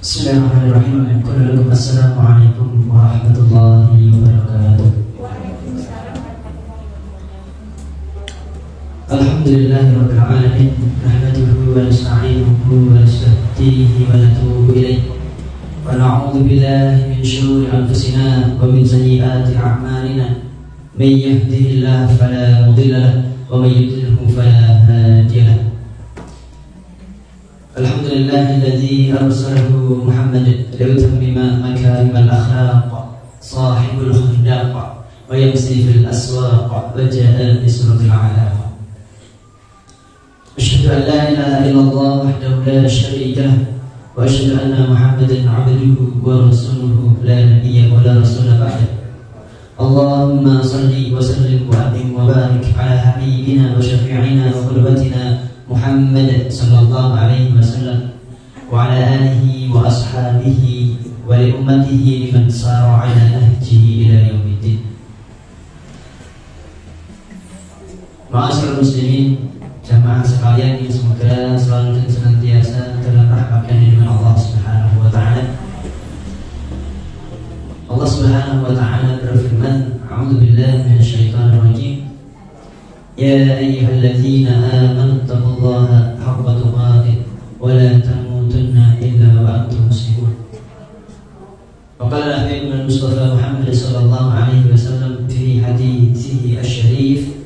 Bismillahirrahmanirrahim. Assalamualaikum warahmatullahi wabarakatuh. Alhamdulillahirabbil alamin. Nahmaduhu wa nasta'inuhu wa nastahdihi wa natubu ilayh. Wa na'udzu billahi min shururi anfusina wa min sayyiati a'malina. May yahdihillahu fala mudilla lahu wa may yudlilhu fala hadiya lahu. Alhamdulillahilladzi arsalahu Muhammadan liyutammima makarim al-akhlaq sahibul khandaq wa yamsi fil aswaq wa ja'a bisratil alaq. Asyhadu an la ilaha illallah wahdahu la syarika lah wa asyhadu anna Muhammadan 'abduhu wa rasuluhu la nabiyya wa la rasula ba'da. Allahumma salli wa sallim wa adim wa barik ala habibina wa syafi'ina wa qurbatina Muhammad sallallahu alaihi wasallam wa ala alihi wa ashabihi wa li ummatihi liman sara ala nahjihi ila yaumiddin. Ma'asyiral muslimin, jamaah sekalian yang semoga selalu dan senantiasa dalam rahmat dan lindungan Allah Subhanahu wa taala. Allah Subhanahu wa taala berfirman, a'udzubillahi minasyaitonir rajim. Ya ayyuhalladzina amanu taqullaha haqqa tuqatih wa la tamutunna illa wa antum muslimun. Wa qala Habibuna Mustafa Muhammad sallallahu alaihi wasallam fi hadithihi asy-syarif,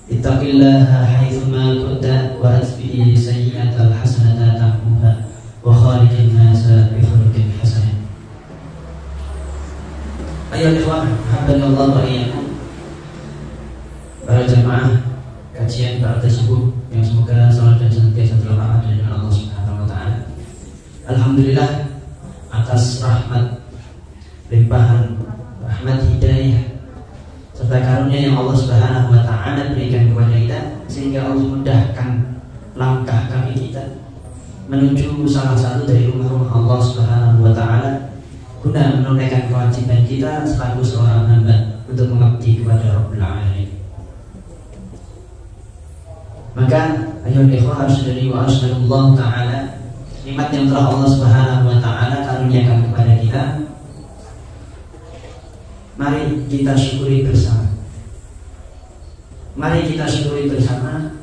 ittaqillaha haitsu ma kunta wa atbi'i sayyi'atal hasanata tamhuha wa khaliqin nasa bi khuluqin hasan. Ayyuhal ikhwan, hablillah wa iyyakum. Para jamaah kajian pada subuh yang semoga selalu dan senantiasa dalam rahmat dengan Allah Subhanahu wa taala. Alhamdulillah atas rahmat limpahan rahmat hidayah serta karunia yang Allah Subhanahu wa taala berikan kepada kita, sehingga Allah mudahkan langkah kaki kita menuju salah satu dari rumah-rumah Allah Subhanahu wa taala guna menunaikan kewajiban kita selaku seorang hamba untuk mengabdi kepada Rabbul Alamin. Maka ayo ikhwah harus wa asyhadullah ta'ala, nikmat yang telah Allah Subhanahu wa ta'ala karuniakan kepada kita, mari kita syukuri bersama. Mari kita syukuri bersama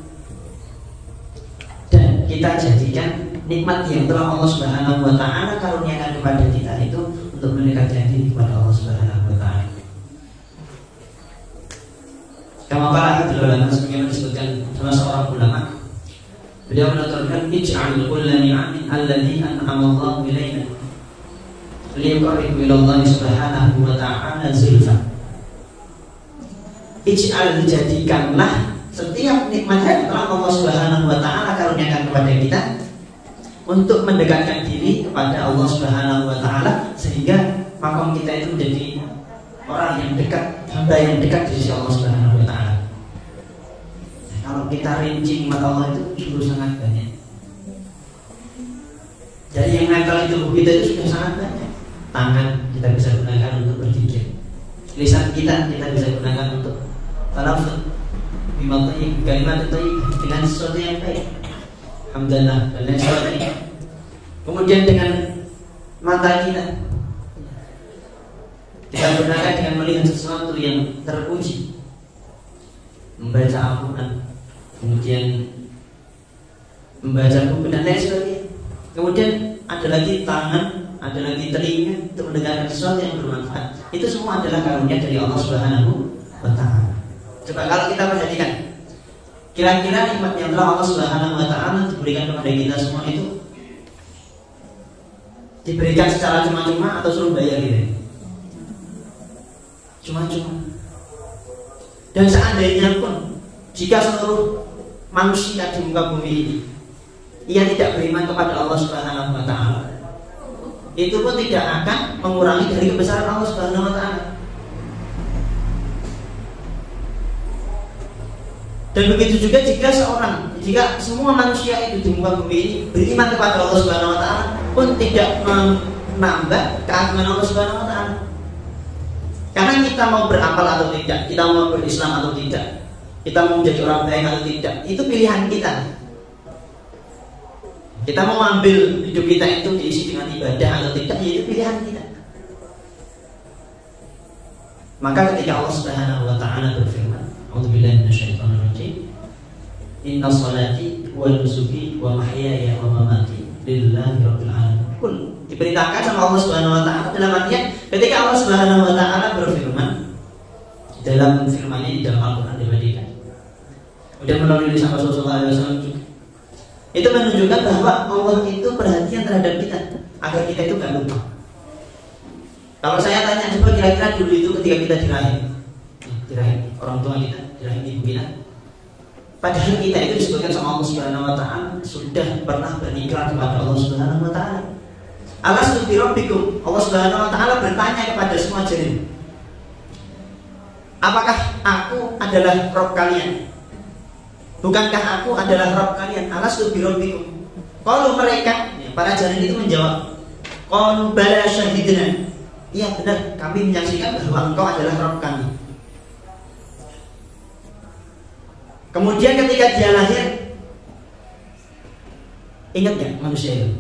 dan kita jadikan nikmat yang telah Allah Subhanahu wa ta'ala karuniakan kepada kita itu untuk mendekatkan diri kepada Allah Subhanahu wa ta'ala. Kama qala ulama, sebagaimana disebutkan salah seorang ulama, beliau menuturkan ij'al kulla ni'amin alladhi an'ama Allahu ilaina liyuqarribu ila Allah Subhanahu wa ta'ala zulfa. Ij'al, jadikanlah setiap nikmat yang telah Allah Subhanahu wa ta'ala karuniakan kepada kita untuk mendekatkan diri kepada Allah Subhanahu wa ta'ala, sehingga makom kita itu menjadi orang yang dekat, hamba yang dekat di sisi Allah Subhanahu wa ta'ala. Kalau kita rinci nikmat Allah itu sungguh sangat banyak. Dari yang nempel di tubuh kita itu sudah sangat banyak. Tangan kita bisa gunakan untuk berpikir, lisan kita bisa gunakan untuk talafut bima thayyib, kalimat thayyib, dengan sesuatu yang baik, alhamdulillah dan lain sebagainya. Kemudian dengan mata kita gunakan dengan melihat sesuatu yang terpuji, membaca Al-Quran, kemudian membaca buku dan lain sebagainya. Kemudian ada lagi tangan, ada lagi telinga untuk mendengarkan sesuatu yang bermanfaat. Itu semua adalah karunia dari Allah Subhanahu wa ta'ala. Coba kalau kita perhatikan, kira-kira nikmat yang telah Allah Subhanahu wa ta'ala diberikan kepada kita semua itu diberikan secara cuma-cuma atau suruh bayar gitu? Cuma-cuma. Dan seandainya pun jika seluruh manusia di muka bumi ini ia tidak beriman kepada Allah Subhanahu wa ta'ala, itu pun tidak akan mengurangi dari kebesaran Allah Subhanahu wa ta'ala. Dan begitu juga jika semua manusia itu di muka bumi ini beriman kepada Allah Subhanahu wa ta'ala, pun tidak menambah keagungan Allah Subhanahu wa ta'ala. Karena kita mau beramal atau tidak, kita mau berislam atau tidak, kita mau menjadi orang baik atau tidak, itu pilihan kita. Kita mau ambil hidup kita itu diisi dengan ibadah atau tidak, ya itu pilihan kita. Maka ketika Allah Subhanahu wa taala berfirman, "A'udzubillahi minasyaitonir rajim. Inna sholati wa nusuki wa mahyaya wa mamati lillahi rabbil alamin." Diperintahkan sama Allah Subhanahu wa taala dalam artian ketika Allah Subhanahu wa taala berfirman dalam firman-Nya di dalam Al-Qur'an diberikan. Kemudian melalui lisan Rasulullah SAW juga. Itu menunjukkan bahwa Allah itu perhatian terhadap kita agar kita itu gak lupa. Kalau saya tanya coba kira-kira dulu itu ketika kita dirahim orang tua kita, dirahim ibu kita, padahal kita itu disebutkan sama Allah Subhanahu wa taala sudah pernah berikrar kepada Allah Subhanahu wa taala. Alastu bi rabbikum, Allah Subhanahu wa taala bertanya kepada semua jin, apakah aku adalah Rabb kalian? Bukankah aku adalah Rabb kalian? Alastu bi rabbikum. Kalau mereka, para jin itu menjawab, qalu bala syahidna. Iya benar, kami menyaksikan bahwa engkau adalah Rabb kami. Kemudian ketika dia lahir, ingat gak manusia itu?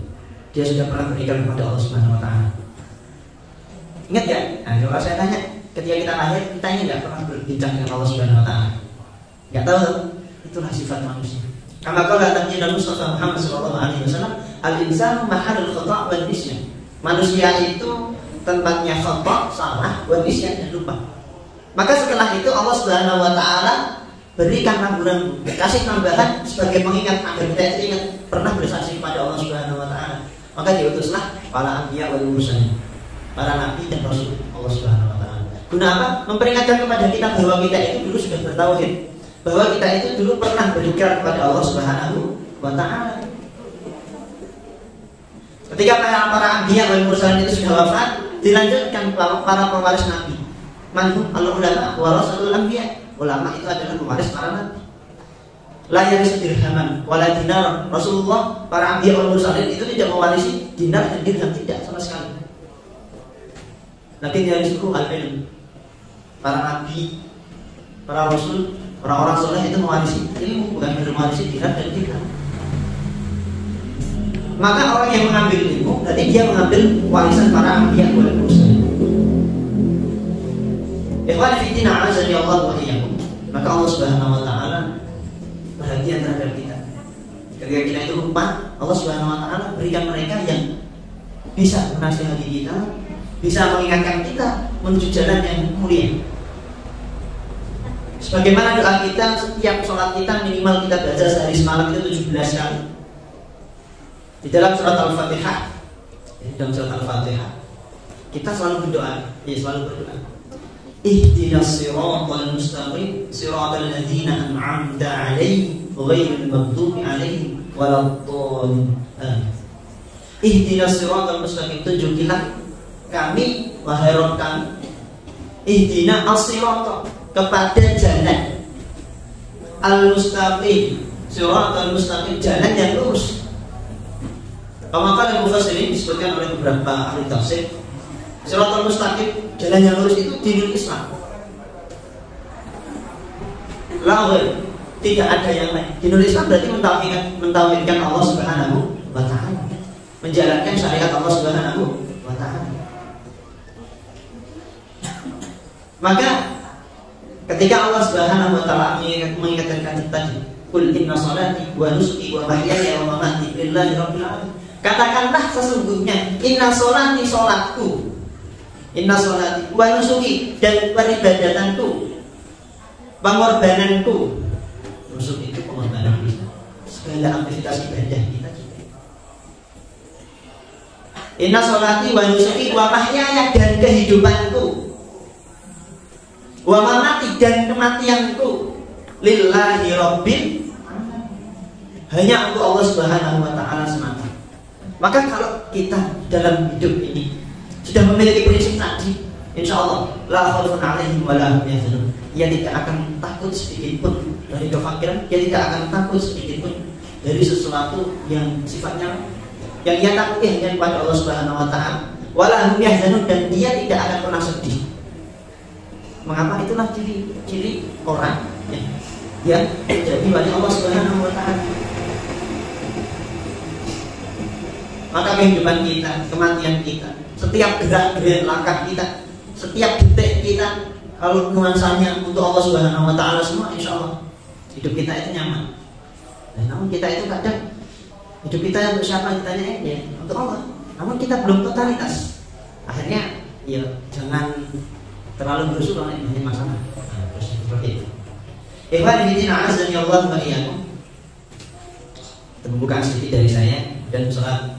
Dia sudah pernah berikan kepada Allah Subhanahu wa taala. Ingat gak? Nah, kalau saya tanya, ketika kita lahir, kita ini gak pernah berbincang dengan Allah Subhanahu wa taala. Gak tahu, itulah sifat manusia. Kama qala Nabi Mustafa Muhammad sallallahu alaihi wasallam, al-insanu mahalul khata' wal nisyan. Manusia itu tempatnya khata', salah, wal nisyan, dan lupa. Maka setelah itu Allah Subhanahu wa taala berikan rambu-rambu, kasih tambahan sebagai pengingat agar kita ingat pernah bersaksi kepada Allah Subhanahu wa taala. Maka diutuslah para anbiya wal mursalin, para nabi dan rasul Allah Subhanahu wa taala. Guna apa? Memperingatkan kepada kita bahwa kita itu dulu sudah bertauhid, bahwa kita itu dulu pernah berikrar kepada Allah Subhanahu wa taala. Ketika para anbiya wal mursalin itu sudah wafat, dilanjutkan para pewaris nabi. Manhum al-ulama warasatul anbiya. Ulama itu adalah pewaris para nabi. La yarisu dirhaman wala dinar. Rasulullah, para anbiya wal mursalin itu tidak mewarisi dinar dan dirham, tidak sama sekali. Lakin yarisuhu al-ilm. Para nabi, para rasul, orang-orang soleh itu mewarisi ilmu, bukan mewarisi dinar dan dirham. Maka orang yang mengambil ilmu berarti dia mengambil warisan para anbiya wal mursalin. Ikhwan fillah, azza wa jalla. Maka Allah Subhanahu wa taala perhatian terhadap kita. Ketika kita itu lupa, Allah Subhanahu wa taala berikan mereka yang bisa menasihati kita, bisa mengingatkan kita menuju jalan yang mulia. Sebagaimana doa kita setiap sholat kita minimal kita baca sehari semalam itu 17 kali. Di dalam surat Al-Fatihah, kita selalu berdoa, Ihdinas siratal mustaqim siratal ladzina an'amta 'alaihim ghairil maghdubi 'alaihim waladdallin. Ihdinas siratal mustaqim, tunjukilah kami wahai Rabb kami. Ihdina as-sirata, kepada jalan al-mustaqim, siratal mustaqim, jalan yang lurus. Kama mufassirin disebutkan oleh beberapa ahli tafsir, siratal mustaqim, jalan yang lurus itu dinul Islam. Lalu tidak ada yang lain. Dinul Islam berarti mentauhidkan Allah Subhanahu wa taala, menjalankan syariat Allah Subhanahu wa taala. Maka ketika Allah Subhanahu wa taala mengingatkan kita tadi, "Qul inna sholati wa nusuki wa mahyaya wa mamati lillahi rabbil alamin." Katakanlah sesungguhnya inna sholati, sholatku, inna sholati wa nusuki, dan peribadatanku, pengorbananku. Nusuk itu pengorbanan kita, segala aktivitas ibadah kita juga. Inna sholati wa nusuki wa mahyaya, dan kehidupanku, wa mamati, dan kematianku, lillahi rabbil, hanya untuk Allah Subhanahu wa taala semata. Maka kalau kita dalam hidup ini sudah memiliki prinsip tadi, insya Allah la khaufun 'alaihim wa la hum yahzanun. Ia tidak akan takut sedikit pun dari kefakiran, ia tidak akan takut sedikit pun dari sesuatu yang sifatnya yang ia takuti hanya kepada Allah Subhanahu wa taala. Wa la hum yahzanun, dan dia tidak akan pernah sedih. Mengapa? Itulah ciri orang yang menjadi wali Allah Subhanahu wa taala. maka kehidupan kita, kematian kita, setiap gerak-gerik langkah kita, setiap detik kita, kalau nuansanya untuk Allah Subhanahu wa Ta'ala semua, insya Allah hidup kita itu nyaman. Dan namun kita itu kadang hidup kita untuk siapa ditanya ya untuk Allah. Namun kita belum totalitas. Akhirnya ya jangan terlalu berusaha kalau ini masalah. Terus seperti itu. Ikhwan fillah azza wa jalla wa iyyakum. Pembukaan sedikit dari saya dan salat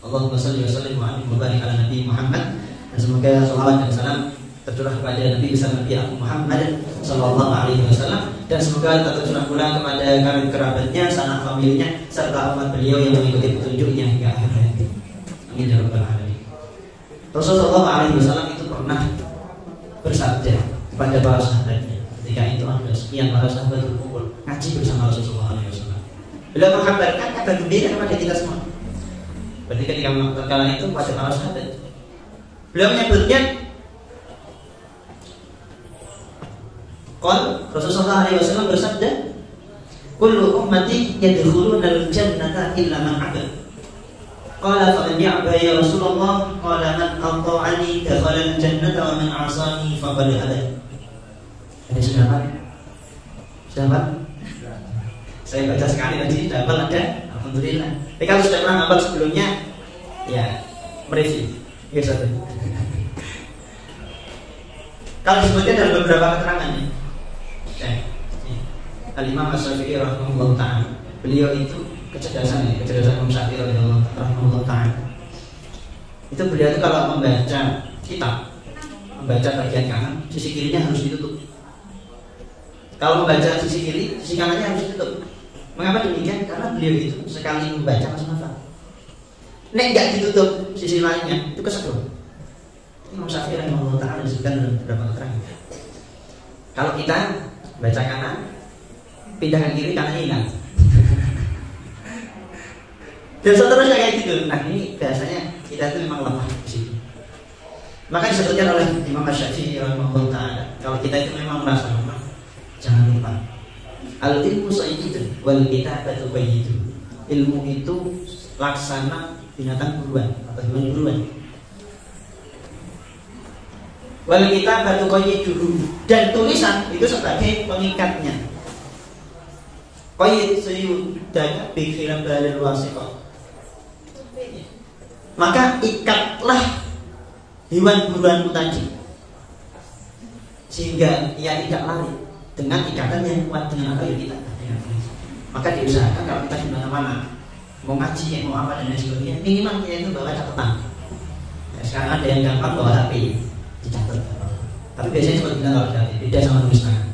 Allahumma shalli wa sallim wa barik ala Nabi Muhammad, dan semoga salawat dan salam tercurah kepada Nabi besar Nabi Muhammad sallallahu alaihi wasallam, dan semoga tercurah pula kepada kerabat kerabatnya, sanak familinya, serta umat beliau yang mengikuti petunjuknya hingga akhir hayat. Amin ya rabbal alamin. Rasulullah alaihi wasallam itu pernah bersabda kepada para sahabatnya ketika itu ada sekian para sahabat berkumpul ngaji bersama Rasulullah alaihi wasallam. Beliau menghabarkan kabar gembira kepada kita semua. Berarti ketika kala itu pada para sahabat, beliau menyebutnya Rasulullah alaihi wasallam bersabda, "Kullu ummati yadkhuluna al-jannata illa man 'aba." Qala fa man ya'ba ya Rasulullah? Qala man ata'ani dakhala al-jannata wa man 'asani faqad aba. Ada siapa? Siapa? Saya baca sekali tadi sudah hafal ada, alhamdulillah. Tapi kalau sudah pernah hafal sebelumnya, ya mereview. Ya satu. Kalau disebutnya dalam beberapa keterangan ya. Al-Imam Asy-Syafi'i rahimahullah ta'ala, beliau itu kecerdasan Imam Syafi'i rahimahullah ta'ala. Itu beliau itu kalau membaca kitab, membaca bagian kanan, sisi kirinya harus ditutup. Kalau membaca sisi kiri, sisi kanannya harus ditutup. Mengapa demikian? Karena beliau itu sekali membaca langsung hafal. Nek nggak ditutup sisi lainnya, itu kesedot. Imam Syafi'i rahimahullah ta'ala disebutkan dalam beberapa keterangan. Kalau kita baca kanan, pindah ke kiri, kanan hilang. Dan seterusnya kayak gitu. Nah ini biasanya kita itu memang lemah di situ. Maka disebutkan oleh Imam Syafi'i rahimahullah ta'ala, kalau kita itu memang merasa lemah, jangan lupa al-ilmu sayyidun wal kitabatu bayyidun. Ilmu itu laksana binatang buruan atau hewan buruan. Wal kitabatu qayyidun, dan tulisan itu sebagai pengikatnya. Qayyid sayyidaka bi khilaf dalil wasiqah. Maka ikatlah hewan buruanmu tadi sehingga ia tidak lari dengan ikatan yang kuat dengan apa yang kita. Maka diusahakan kalau kita di mana-mana mau ngaji, mau apa dan lain sebagainya, minimal kita itu bawa catatan. Ya, sekarang ada yang gampang bawa HP dicatat. Tapi biasanya seperti kita kalau HP beda sama tulis tangan.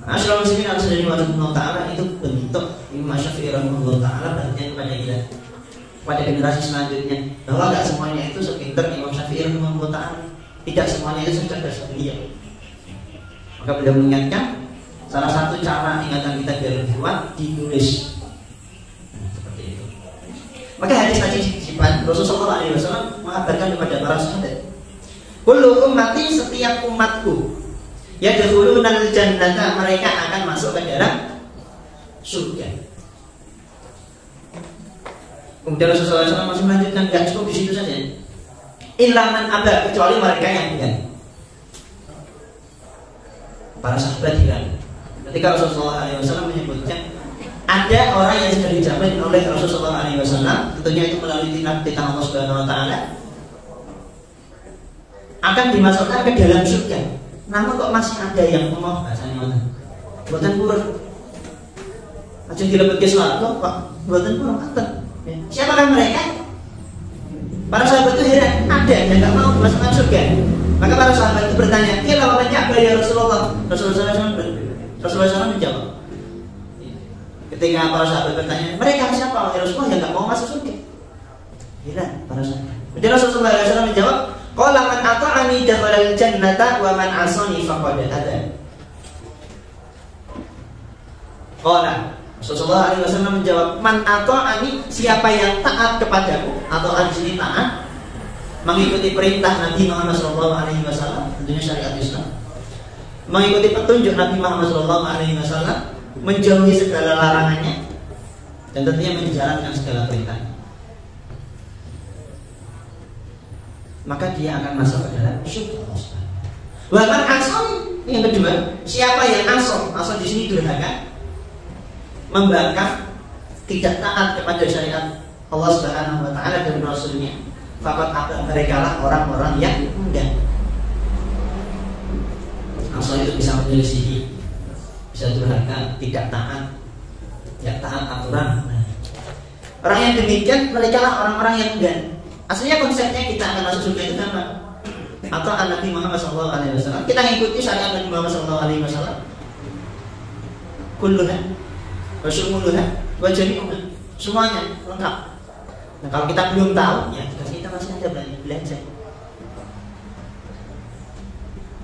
Asy-syarul muslimin al-sadri ta'ala itu bentuk Imam Syafi'i rahimahullah ta'ala perhatian kepada kita, pada generasi selanjutnya, bahwa tidak semuanya itu sepintar Imam Syafi'i rahimahullah ta'ala, tidak semuanya itu secerdas beliau. Maka beliau mengingatkan salah satu cara ingatan kita biar lebih kuat ditulis. Nah, seperti itu. Maka hadis tadi disimpan Rasulullah SAW mengabarkan kepada para sahabat, kullu ummati, setiap umatku, yadkhulunal jannata, mereka akan masuk ke dalam surga. Kemudian Rasulullah SAW masih melanjutkan, gak cukup di situ saja. Illa man aba, kecuali mereka yang enggan. Para sahabat hilang. Ketika Rasulullah SAW menyebutkan ada orang yang sudah dijamin oleh Rasulullah SAW, tentunya itu melalui titah Allah Subhanahu Wa Taala, akan dimasukkan ke dalam surga. Namun kok masih ada yang mau bahasanya mana? Buatan purun. Ajeng dilebet ke swarga kok buatan purun katen. Siapakah mereka? Para sahabat itu heran, ada yang tidak mau dimasukkan surga. Maka para sahabat itu bertanya, "Kila wa nya'ba ya Rasulullah?" Rasulullah SAW menjawab. Ketika para sahabat bertanya, "Mereka siapa ya Rasulullah yang tidak mau masuk surga?" Heran para sahabat. Kemudian Rasulullah SAW menjawab, "Qala man ata'ani dakhala al-jannata wa man 'asani faqad aba." Qala Rasulullah SAW menjawab, "Man ata'ani, siapa yang taat kepadaku," atau anjini taat, mengikuti perintah Nabi Muhammad SAW, tentunya syariat Islam, mengikuti petunjuk Nabi Muhammad SAW, menjauhi segala larangannya, dan tentunya menjalankan segala perintah. maka dia akan masuk ke dalam surga Allah Subhanahu wa taala. Bahkan asal yang kedua, siapa yang asal di sini durhaka, membangkang, tidak taat kepada syariat Allah Subhanahu wa taala dan Rasulnya, fakat mereka lah orang-orang yang enggan. Asal itu bisa menyelisihi, bisa durhaka, tidak taat, tidak taat aturan. Orang yang demikian mereka lah orang-orang yang enggan. Aslinya konsepnya kita akan masuk surga itu apa? Atau Nabi Muhammad SAW. Kita ngikuti syariat Nabi Muhammad SAW. Kulluha wa syumuluha wa jami'uha. Semuanya lengkap. Nah, kalau kita belum tahu, ya kita masih ada belajar.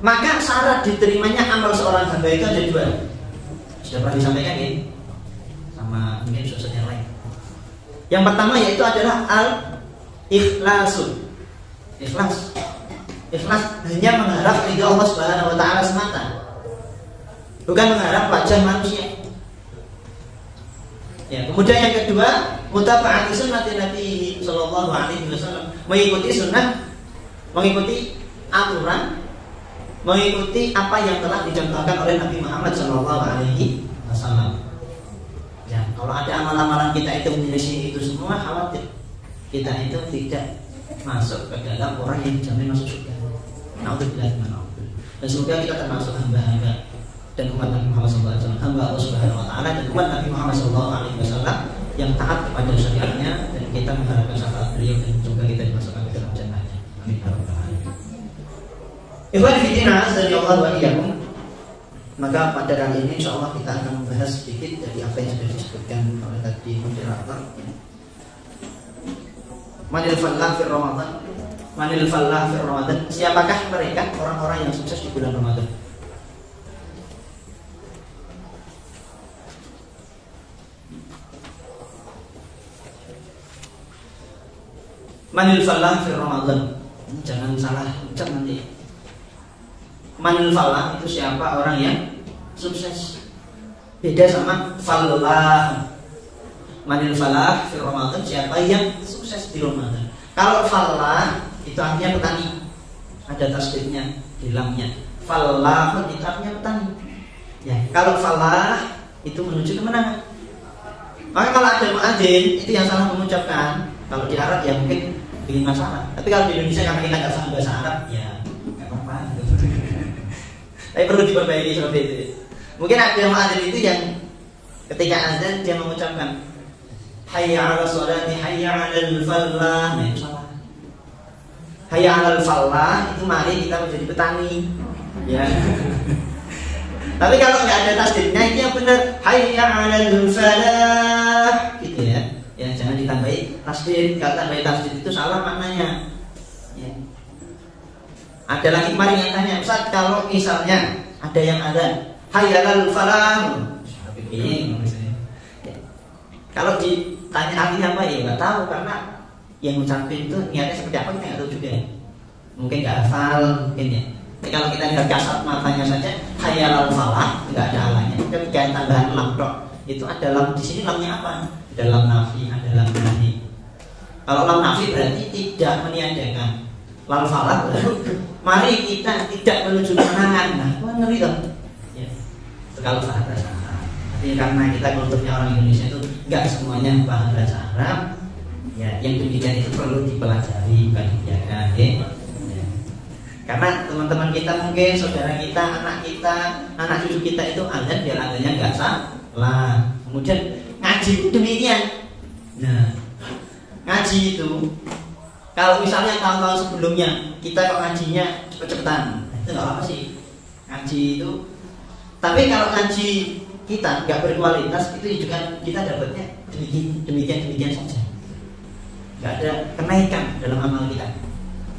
Maka syarat diterimanya amal seorang hamba itu ada dua. Sudah pernah disampaikan ya? Sama mungkin sosok yang lain. Yang pertama yaitu adalah al-ikhlasu. Ikhlas hanya mengharap ridha Allah Subhanahu wa taala semata. Bukan mengharap wajah manusia. Ya, kemudian yang kedua, mutaba'ati sunnati Nabi sallallahu alaihi wasallam. Mengikuti sunnah, mengikuti aturan, mengikuti apa yang telah dicontohkan oleh Nabi Muhammad sallallahu alaihi wasallam. Ya, kalau ada amalan-amalan kita itu menyelisih itu semua, khawatir kita itu tidak masuk ke dalam orang yang dijamin masuk surga. Na'udzubillah. Dan semoga kita termasuk hamba-hamba dan umat Nabi Muhammad SAW, hamba Allah Subhanahu wa taala dan umat Nabi Muhammad SAW yang taat kepada syariatnya, dan kita mengharapkan syafaat beliau dan semoga kita dimasukkan ke dalam jannahnya. Amin ya rabbal alamin. Ikhwan fillah, azza wa iyyakum. Maka pada kali ini insyaallah kita akan membahas sedikit dari apa yang sudah disebutkan oleh tadi moderator. Manil fallah fi Ramadan. Manil fallah fi Ramadan. Siapakah mereka orang-orang yang sukses di bulan Ramadan? Manil fallah fi Ramadan. Jangan salah ucap nanti. Manil fallah itu siapa orang yang sukses. Beda sama fallah. Manil falah fi Ramadan, siapa yang sukses di Ramadan. Kalau falah itu artinya petani, ada tasdidnya di lamnya. Falah itu artinya petani. Ya, kalau falah itu menuju kemenangan. Maka kalau ada muadzin itu yang salah mengucapkan. Kalau di Arab ya mungkin bikin masalah. Tapi kalau di Indonesia karena kita nggak paham bahasa Arab, ya nggak apa-apa. Tapi perlu diperbaiki seperti itu. Mungkin ada muadzin itu yang ketika azan dia mengucapkan hayya 'ala sholati, hayya 'alal falah. Nah, itu salah. Hayya 'alal falah itu mari kita menjadi petani. Ya. Tapi kalau nggak ada tasdidnya itu yang benar hayya 'alal falah gitu ya. Ya jangan ditambahi tasdid. Kalau tambahi tasdid itu salah maknanya. Ya. Ada lagi kemarin yang tanya, Ustaz kalau misalnya ada yang ada hayya 'alal falah. Kalau ditanya artinya apa ya nggak tahu, karena yang ngucapin itu niatnya seperti apa kita nggak tahu juga. Mungkin nggak hafal mungkin ya. Tapi kalau kita lihat kasat matanya saja hayya 'alal falah nggak ada halanya. Ketika tambahan lam dok itu ada lam di sini, lamnya apa? Ada lam nafi, ada lam nahi. Kalau lam nafi berarti tidak meniadakan. Lam falah mari kita tidak menuju kemenangan. Nah itu ngeri dong. Ya. Kalau bahasa Arab. Tapi karena kita kulturnya orang Indonesia itu nggak semuanya paham bahasa Arab, ya yang demikian itu perlu dipelajari, bukan dibiarkan, ya. Karena teman-teman kita mungkin, saudara kita, anak cucu kita itu azan biar azannya nggak salah. Kemudian ngaji demikian. Nah, ngaji itu kalau misalnya tahun-tahun sebelumnya kita kok ngajinya cepet-cepetan, itu nggak apa sih. Ngaji itu, tapi kalau ngaji kita nggak berkualitas itu juga kita dapatnya demikian saja, nggak ada kenaikan dalam amal kita.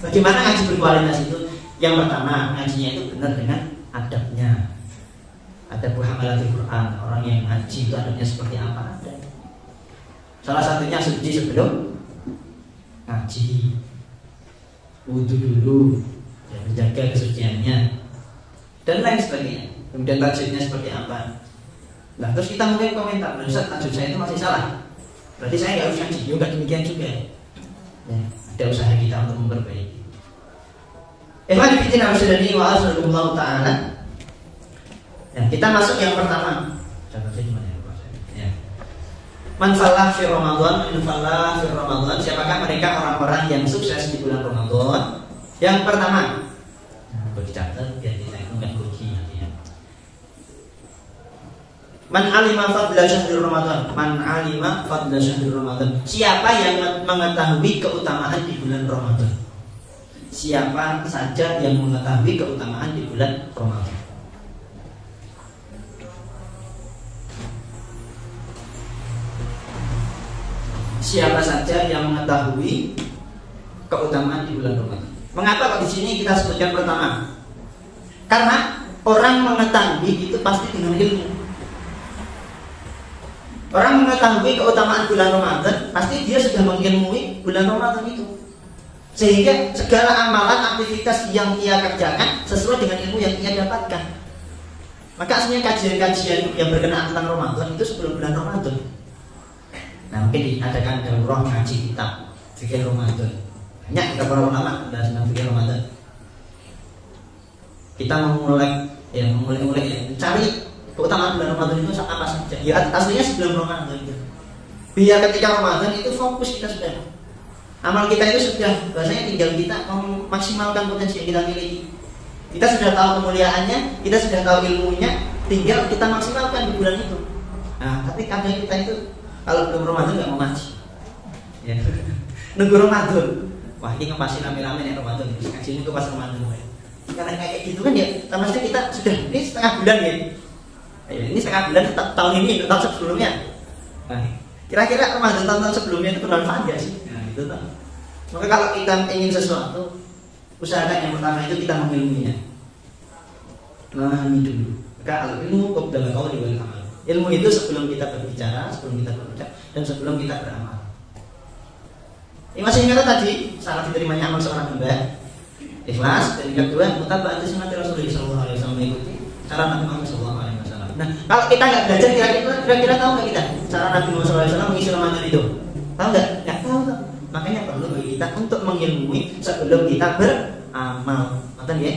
Bagaimana ngaji berkualitas itu? Yang pertama, ngajinya itu benar dengan adabnya. Adab hamalatul Quran, orang yang ngaji itu adabnya seperti apa ada. Salah satunya suci sebelum ngaji, wudu dulu, ya, menjaga kesuciannya dan lain sebagainya. Kemudian tajwidnya seperti apa. Nah terus kita mungkin komentar, Ustaz tajwid saya itu masih salah, berarti saya nggak harus ngaji. Ya nggak demikian juga. Ya, ada usaha kita untuk memperbaiki. Ikhwan fillah rahimani wa azzakumullah taala. Ya, kita masuk yang pertama. Contohnya gimana ya? Man falah fi Ramadan, man falah fi Ramadan. Siapakah mereka orang-orang yang sukses di bulan Ramadan? Yang pertama, dicatat biar kita enggak rugi nantinya. Man alima fadla syahrul Ramadan, man alima fadla syahrul Ramadan. Siapa yang mengetahui keutamaan di bulan Ramadan? Siapa saja yang mengetahui keutamaan di bulan Ramadan? Siapa saja yang mengetahui keutamaan di bulan Ramadan? Mengapa kok di sini kita sebutkan pertama? Karena orang mengetahui itu pasti dengan ilmu. Orang mengetahui keutamaan bulan Ramadan, pasti dia sudah mengilmui bulan Ramadan itu. Sehingga segala amalan, aktivitas yang ia kerjakan sesuai dengan ilmu yang ia dapatkan. Maka aslinya kajian-kajian yang berkenaan tentang Ramadan itu sebelum bulan Ramadan. Nah, mungkin diadakan daurah ngaji kitab fikih Ramadan. Banyak kita para ulama dan tentang fikih Ramadan. Kita memulai ya, cari keutamaan bulan Ramadan itu apa saja. Ya aslinya sebelum Ramadan itu. Biar ketika Ramadan itu fokus kita sudah. Amal kita itu sudah, bahasanya tinggal kita memaksimalkan potensi yang kita miliki. Kita sudah tahu kemuliaannya, kita sudah tahu ilmunya, tinggal kita maksimalkan di bulan itu. Nah, tapi kadang kita itu kalau belum Ramadan nggak mau ngaji. Ya. Nunggu Ramadan. Wah, ini ngepasin rame-rame nih Ramadan. Ngaji ini pas Ramadan. Karena kayak gitu kan ya, maksudnya kita sudah ini setengah bulan ya. Ini setengah bulan tahun ini, tahun sebelumnya. Nah, kira-kira Ramadan tahun sebelumnya itu bermanfaat nggak sih? Itu tak. Maka kalau kita ingin sesuatu, usahakan yang pertama itu kita mengilmuinya. Nah, ini dulu. Maka ilmu qabla qauli wal amal. Ilmu itu sebelum kita berbicara, dan sebelum kita beramal. Ini masih ingat tadi syarat diterimanya amal seorang hamba? Ikhlas. Dan yang kedua, mutaba'atu sunnati Rasulullah sallallahu alaihi wasallam, mengikuti cara Nabi Muhammad sallallahu alaihi wasallam. Nah, kalau kita nggak belajar, kira-kira tahu nggak kita cara Nabi Muhammad sallallahu alaihi wasallam mengisi Ramadan itu? Tahu nggak? Nggak tahu. Makanya perlu bagi kita untuk mengilmui sebelum kita beramal. Ngerti ya?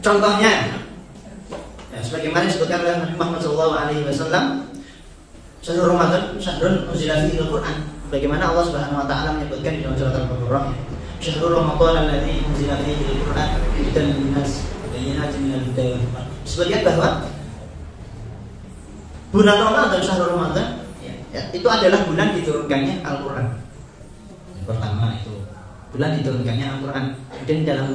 Contohnya, ya, sebagaimana disebutkan oleh Nabi Muhammad SAW, syahrul Ramadan, syahrul unzila fihi al-Quran. Bagaimana Allah Subhanahu Wa Taala menyebutkan di dalam surat Al-Baqarah, syahrul Ramadan alladzi unzila fihi al-Quran hudan lin-nas wa bayyinatin minal huda wal furqan. Disebutkan bahwa bulan Ramadan, syahrul Ramadan, ya, itu adalah bulan diturunkannya Al-Quran. Yang pertama itu bulan diturunkannya Al-Quran. Kemudian dalam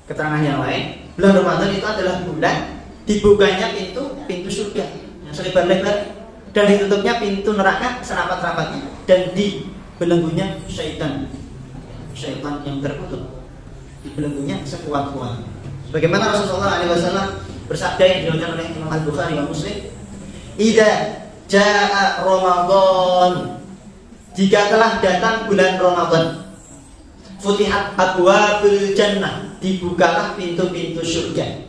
keterangan yang lain, bulan Ramadan itu adalah bulan dibukanya pintu surga yang selebar-lebar, dan ditutupnya pintu neraka serapat-rapatnya, dan dibelenggunya syaitan yang terkutuk, dibelenggunya sekuat-kuat. Bagaimana Rasulullah SAW bersabda yang diriwayatkan oleh Imam Al-Bukhari dan Muslim, "Idza jaa Ramadan, jika telah datang bulan Ramadan, futihat abwabul jannah, dibukalah pintu-pintu surga,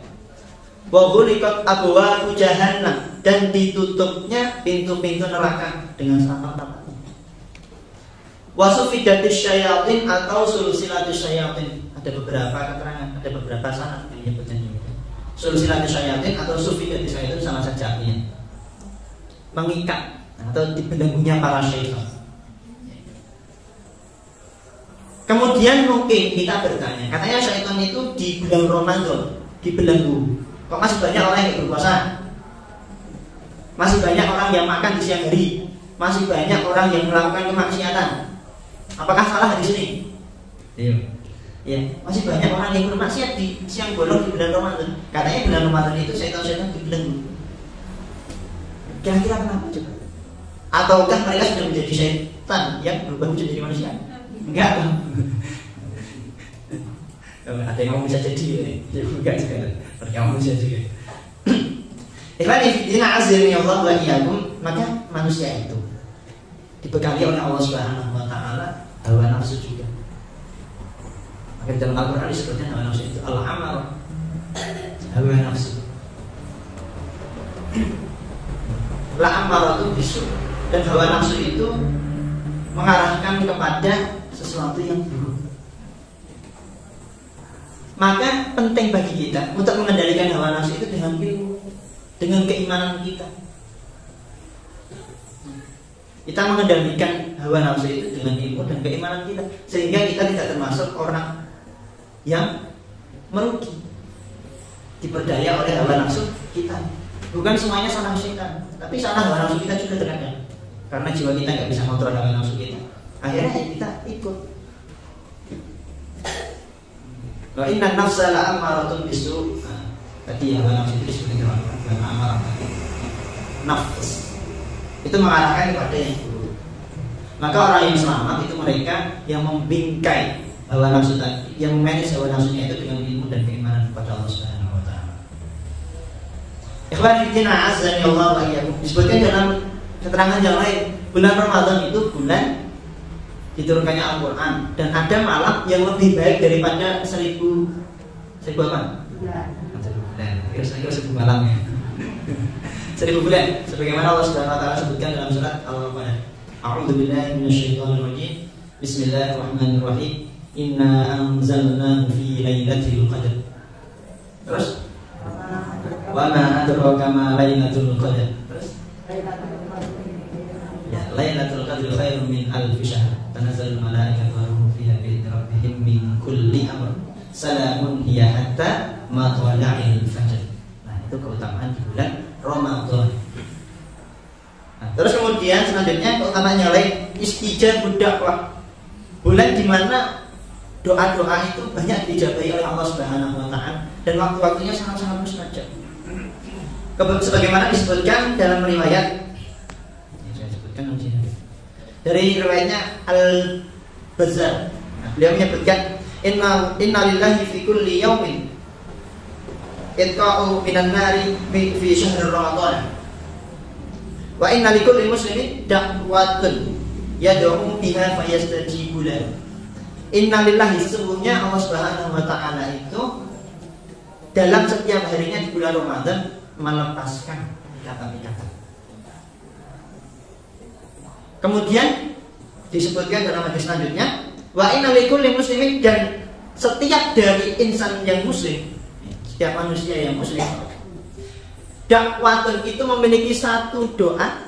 wa ghuliqat abwabu jahannam, dan ditutupnya pintu-pintu neraka dengan serapat-rapatnya. Wa sufidatis syayatin atau sulsilatis syayatin." Ada beberapa keterangan, ada beberapa sanad yang menyebutkan ini. Sulsilatis syayatin atau sufidatis syayatin sama saja artinya mengikat atau dibelenggunya para syaitan. Kemudian mungkin kita bertanya, katanya syaitan itu di bulan Ramadan dibelenggu. Kok masih banyak orang yang berpuasa? Masih banyak orang yang makan di siang hari? Masih banyak orang yang melakukan kemaksiatan? Apakah salah di sini? Iya. Ya, masih banyak orang yang bermaksiat di siang bolong di bulan Ramadan. Katanya bulan Ramadan itu syaitan-syaitan dibelenggu. Kira-kira kenapa coba? Ataukah mereka sudah menjadi syaitan yang berubah menjadi manusia? Enggak. Ada yang bisa jadi ya. Enggak juga. Mereka manusia juga. Ikhwani fillah azza Allah wa iyyakum, maka manusia itu dibekali oleh Allah Subhanahu wa taala hawa nafsu juga. Maka dalam Al-Qur'an disebutnya hawa nafsu itu al-amal. Hawa nafsu. La amaratu bisu, dan hawa nafsu itu mengarahkan kepada sesuatu yang buruk. Maka penting bagi kita untuk mengendalikan hawa nafsu itu dengan ilmu, dengan keimanan kita. Kita mengendalikan hawa nafsu itu dengan ilmu dan keimanan kita, sehingga kita tidak termasuk orang yang merugi, diperdaya oleh hawa nafsu kita. Bukan semuanya salah setan, tapi salah hawa nafsu kita juga terkadang. Karena jiwa kita nggak bisa kontrol hawa nafsu kita, akhirnya kita ikut. Wa inna nafsa la'ammaratun bisu'. Tadi hawa nafsu itu disebut dengan amarah. Nafs itu mengarahkan kepada yang buruk. Maka orang yang selamat itu mereka yang membingkai hawa nafsu tadi, yang memanage hawa nafsunya itu dengan ilmu dan keimanan kepada Allah Subhanahu wa taala. Ikhwan fillah azza wa jalla, disebutkan dalam keterangan yang lain, bulan Ramadan itu bulan diturunkannya Al-Quran, dan ada malam yang lebih baik daripada 1000 apa? Kira-kira 1000 malam ya. 1000 bulan, sebagaimana Allah Subhanahu wa taala sebutkan dalam surat Al-Baqarah. A'udzubillahi minasyaitonirrajim. Bismillahirrahmanirrahim. Inna anzalnahu fi lailatul qadar. Terus wa ma adraka ma lailatul qadar. Terus ya, lailatul qadri khairun min alfi syahr. Tanazzalul malaikatu wa ruhu fiha bi rabbihim min kulli amr. Salamun hiya hatta matla'il fajr. Nah, itu keutamaan di bulan Ramadan. Nah, terus kemudian selanjutnya keutamaan yang lain, istijabud dakwah. Bulan di mana doa-doa itu banyak dijabahi oleh Allah Subhanahu wa taala dan waktu-waktunya sangat-sangat mustajab. Sebagaimana disebutkan dalam riwayat yang saya sebutkan di sini. Dari riwayatnya Al-Bazzar. Nah, beliau menyebutkan inna lillahi fi kulli yaumin itqa'u minan nari fi syahr Ramadan. Wa inna likulli muslimin da'watun yad'u biha fayastajibu lahu. Inna lillahi, sesungguhnya Allah Subhanahu wa taala itu dalam setiap harinya di bulan Ramadan melepaskan ikatan-ikatan. Kemudian disebutkan dalam hadis selanjutnya, wa inna likulli muslimin, dan setiap dari insan yang muslim, setiap manusia yang muslim, dakwatun itu memiliki satu doa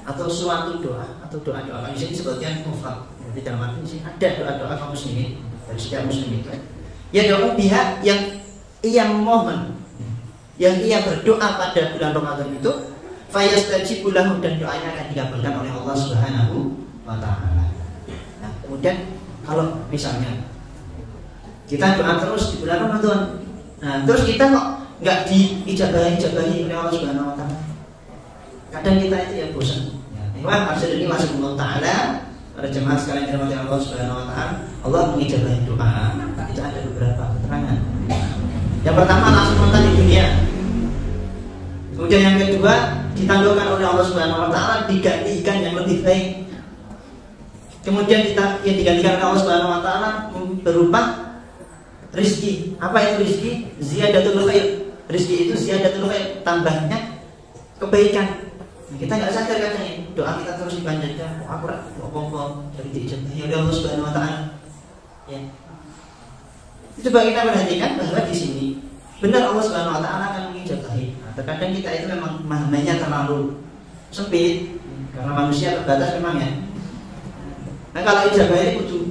atau suatu doa atau doa-doa. Di sini disebutkan mufrad. Di dalam arti ini ada doa-doa kaum muslimin dari setiap muslim itu. Ya doa pihak yang ia mohon, yang ia berdoa pada bulan Ramadan itu, fayastajibu lahu, dan doanya akan dikabulkan oleh Allah Subhanahu wa taala. Nah, kemudian kalau misalnya kita doa terus di bulan Ramadan, nah terus kita kok nggak diijabahi oleh Allah Subhanahu wa taala, kadang kita itu ya bosan. Memang maksud ini masih Allah Taala. Para jemaah sekalian dirahmati Allah Subhanahu wa taala, Allah mengijabahi doa itu ada beberapa keterangan. Yang pertama langsung nonton di dunia. Kemudian yang kedua ditangguhkan oleh Allah Subhanahu wa taala, digantikan yang lebih baik. Kemudian yang digantikan oleh Allah Subhanahu wa taala berupa rizki. Apa itu rizki? Ziyadatul khair. Rizki itu ziyadatul khair, tambahnya kebaikan. Nah, kita nggak sadar kadang ini doa kita terus dipanjatkan, akurat, bom dari diijabahi oleh Allah Subhanahu wa taala. Ya. Coba kita perhatikan bahwa di sini benar Allah Subhanahu wa taala akan mengijabahi. Nah, terkadang kita itu memang memahaminya terlalu sempit karena manusia terbatas memang ya. Nah, kalau ijabah ini butuh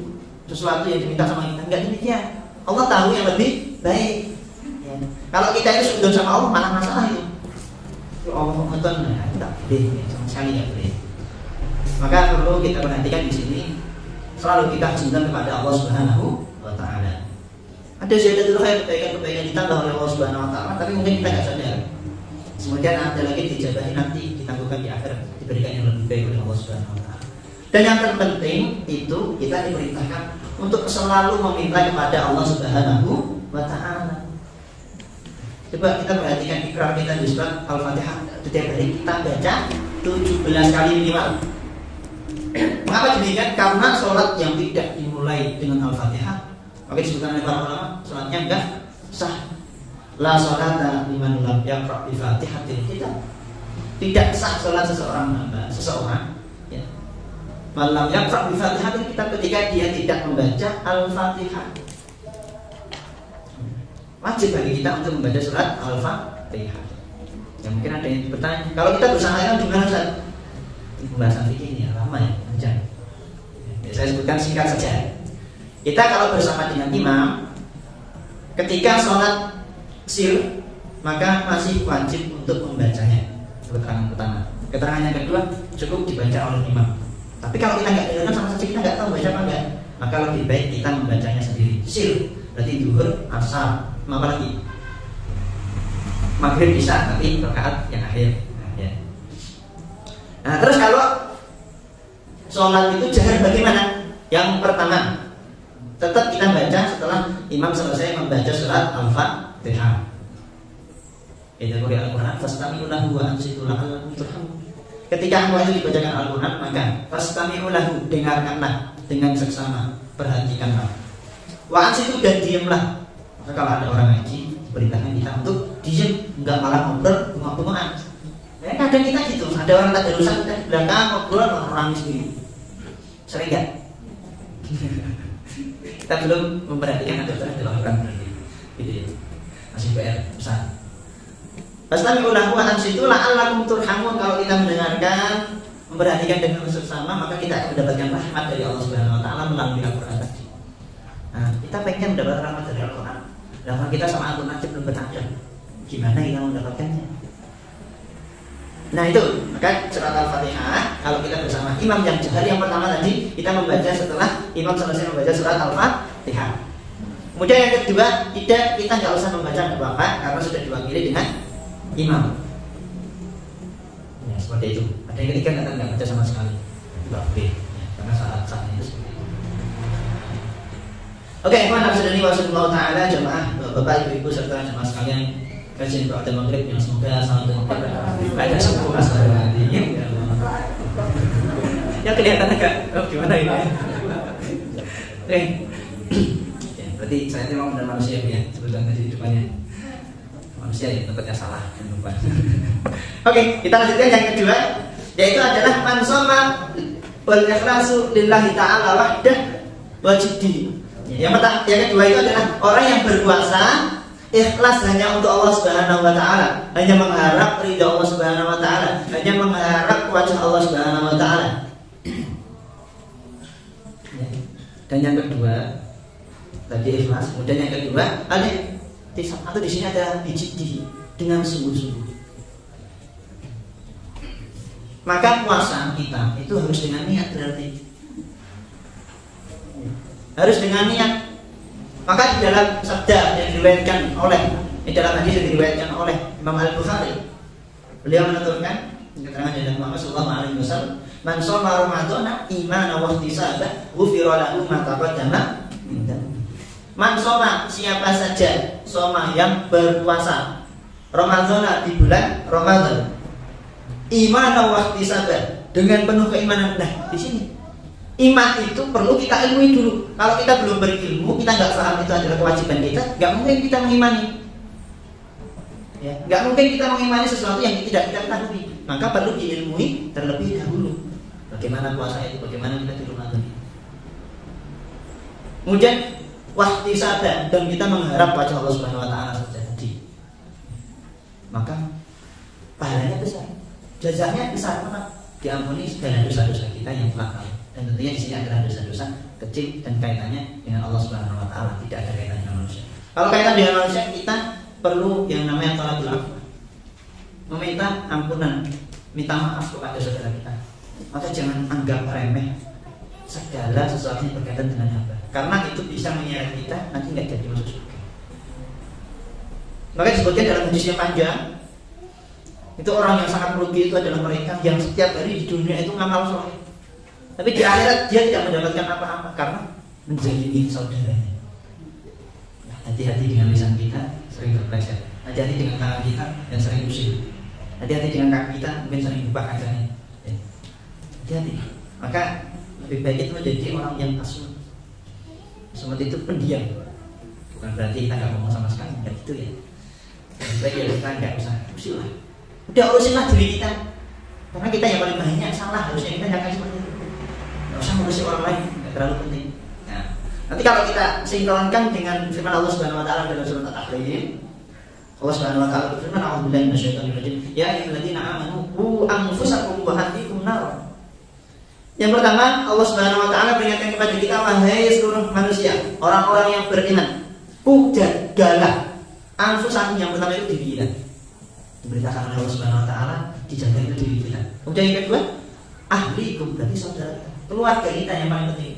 sesuatu yang diminta sama kita, enggak demikian. Allah tahu yang lebih baik. Ya. Kalau kita itu sudah sama Allah malah masalah itu. Allah menonton, nah, tidak boleh, sama sekali tidak boleh. Maka perlu kita perhatikan di sini, selalu kita cinta kepada Allah Subhanahu wa taala. Ada ziyadatul khair, kebaikan ditambah oleh Allah Subhanahu wa taala, tapi mungkin kita nggak sadar. Kemudian ada lagi dijabahi nanti, ditangguhkan di akhirat, diberikan yang lebih baik oleh Allah Subhanahu wa taala. Dan yang terpenting itu kita diperintahkan untuk selalu meminta kepada Allah Subhanahu wa taala. Coba kita perhatikan ikrar kita di surat Al-Fatihah. Setiap hari kita baca 17 kali minimal. Mengapa demikian? Karena sholat yang tidak dimulai dengan Al-Fatihah, maka disebutkan oleh para ulama, sholatnya enggak sah. La sholata liman lam yaqra' bi Fatihatil kitab. Tidak sah sholat seseorang ya, Malam yaqra' bi Fatihatil kitab, ketika dia tidak membaca Al-Fatihah. Wajib bagi kita untuk membaca surat Al-Fatihah. Ya mungkin ada yang bertanya, kalau kita bersama imam gimana Ustaz? Pembahasan fikih ini lama ya, panjang. Saya sebutkan singkat saja. Kita kalau bersama dengan imam, ketika sholat sir, maka masih wajib untuk membacanya. Keterangan pertama. Keterangan yang kedua cukup dibaca oleh imam. Tapi kalau kita nggak dengar sama saja, kita nggak tahu baca apa enggak, maka lebih baik kita membacanya sendiri. Sir berarti zuhur, asar, apa lagi? Maghrib bisa, tapi rakaat yang akhir. Nah terus kalau sholat itu jahar bagaimana? Yang pertama, tetap kita baca setelah imam selesai membaca surat Al-Fatihah. Idza quri'a Al-Qur'an fastami'u lahu wa ansitu la'allakum turhamun. Ketika itu dibacakan Al-Qur'an, maka fastami'u lahu, dengarkanlah dengan seksama, perhatikanlah. Wa ansitu, dan diamlah. Maka kalau ada orang ngaji, perintahkan kita untuk diam, enggak malah ngobrol, bengok-bengokan. Kadang kita gitu, ada orang tak ada urusan, kita di belakang ngobrol, orang sendiri. Sering enggak? Kita belum memperhatikan ada orang gitu ya. Masih PR besar. Fastami'u lahu wa ansitu la'allakum turhamun. Kalau kita mendengarkan, memperhatikan dengan bersama, maka kita akan mendapatkan rahmat dari Allah Subhanahu wa taala melalui Al-Qur'an tadi. Nah, kita pengen mendapat rahmat dari Al-Qur'an. Sedangkan kita sama Al-Qur'an belum bertajam. Gimana kita mendapatkannya? Nah itu, maka surat Al-Fatihah kalau kita bersama imam yang jahar yang pertama tadi, kita membaca setelah imam selesai membaca surat Al-Fatihah. Kemudian yang kedua, kita nggak usah membaca apa-apa karena sudah diwakili dengan imam. Ya, seperti itu. Ada yang ketiga nggak baca sama sekali, nggak boleh, ya, karena saat itu seperti itu. Oke, ikhwan fillah wasallallahu taala jemaah bapak ibu serta jemaah sekalian, kajian ba'da maghrib yang semoga salat maghrib ada subuh asal nanti. Ya kelihatan agak gimana ini? Oke. Ya, berarti saya memang benar manusia ya, sebutkan tadi depannya. Manusia yang tempatnya salah dan lupa. Oke, kita lanjutkan yang kedua, yaitu adalah man shoma wal ikhlasu lillahi ta'ala wahdah wajibdi. Yang kedua itu adalah orang yang berpuasa ikhlas hanya untuk Allah Subhanahu wa taala, hanya mengharap ridha Allah Subhanahu wa taala, hanya mengharap wajah Allah Subhanahu wa taala. Dan yang kedua tadi ikhlas, kemudian yang kedua ada atau di sini ada bijih dengan sungguh-sungguh. Maka puasa kita itu harus dengan niat, berarti harus dengan niat. Maka di dalam sabda yang diriwayatkan oleh dalam hadis yang diriwayatkan oleh Imam Al-Bukhari, beliau menuturkan keterangan dari Muhammad sallallahu alaihi wasallam, man shoma ramadhana imanan wa ihtisaban ghufira lahu ma taqaddama min dhanbi. Man shoma, siapa saja shoma yang berpuasa Ramadhana, di bulan Ramadan, imanan wa ihtisaban, dengan penuh keimanan. Nah, di sini iman itu perlu kita ilmui dulu. Kalau kita belum berilmu, kita nggak paham itu adalah kewajiban kita, nggak mungkin kita mengimani. Ya, nggak mungkin kita mengimani sesuatu yang tidak kita ketahui. Maka perlu diilmui terlebih dahulu. Bagaimana puasa itu, bagaimana kita di Ramadan. Kemudian wahtisaban, dan kita mengharap wajah Allah Subhanahu wa taala terjadi. Maka pahalanya besar, jazanya besar, maka diampuni segala dosa-dosa kita yang telah lalu. Dan tentunya di sini adalah dosa-dosa kecil dan kaitannya dengan Allah Subhanahu wa taala, tidak ada kaitannya dengan manusia. Kalau kaitan dengan manusia, kita perlu yang namanya talabul afwa, meminta ampunan, minta maaf kepada saudara kita. Maka jangan anggap remeh segala sesuatu yang berkaitan dengan hamba, karena itu bisa menyeret kita nanti nggak jadi masuk surga. Maka disebutkan dalam hadis yang panjang, itu orang yang sangat merugi itu adalah mereka yang setiap hari di dunia itu ngamal soleh, tapi di akhirat dia tidak mendapatkan apa-apa karena menjalimi saudaranya. Nah, hati-hati dengan lisan kita sering terpleset, hati-hati dengan tangan kita yang sering usir, hati-hati dengan kaki kita mungkin sering lupa kancanya. Hati-hati. Maka lebih baik itu menjadi orang yang asum. Seperti itu pendiam. Bukan berarti kita nggak ngomong sama sekali, nggak gitu ya. Lebih baik ya kita nggak usah usil lah. Udah urusinlah diri kita. Karena kita yang paling banyak salah, harusnya kita jangan seperti itu. nggak usah ngurusi orang lain, nggak terlalu penting. Nah, nanti kalau kita sinkronkan dengan firman Allah Subhanahu Wa Taala dalam surat At-Tahrim, Allah Subhanahu Wa Taala berfirman, "A'udzubillahi minasyaitonir rajim. Ya ayyuhalladzina amanu qu anfusakum wa ahlikum nar." Yang pertama, Allah Subhanahu Wa Taala peringatkan kepada kita, wahai seluruh manusia, orang-orang yang beriman, jagalah anfusakum, yang pertama itu diri kita. Diberitakan oleh Allah Subhanahu Wa Taala, dijaga itu diri kita. Kemudian yang kedua, ahlikum, berarti saudara kita, keluarga kita yang paling penting.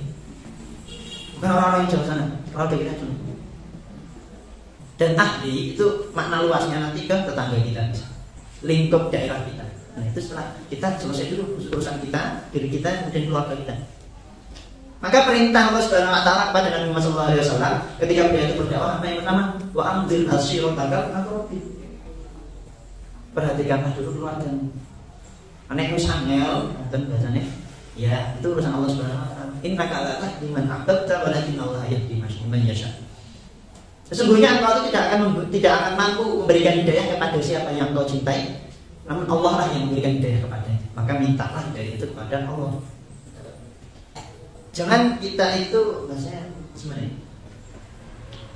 Bukan orang-orang yang jauh sana, keluarga kita dulu. Dan ahli itu makna luasnya nanti ke tetangga kita, lingkup daerah kita. Nah itu setelah kita selesai dulu urusan kita, diri kita, kemudian keluarga kita. Maka perintah Allah Subhanahu Wa Taala kepada Nabi Muhammad SAW ketika beliau itu berdakwah, apa yang pertama? Wa amdil asyirataka aqrabin. Perhatikanlah dulu keluargamu. Anek itu sangel, dan biasanya ya itu urusan Allah Subhanahu Wa Taala. Innaka la tahdi man ahbabta walakin Allah yahdi man yasha. Sesungguhnya engkau itu tidak akan mampu memberikan hidayah kepada siapa yang engkau cintai, namun Allah lah yang memberikan hidayah kepadanya. Maka mintalah hidayah itu kepada Allah. Jangan kita itu, maksudnya sebenarnya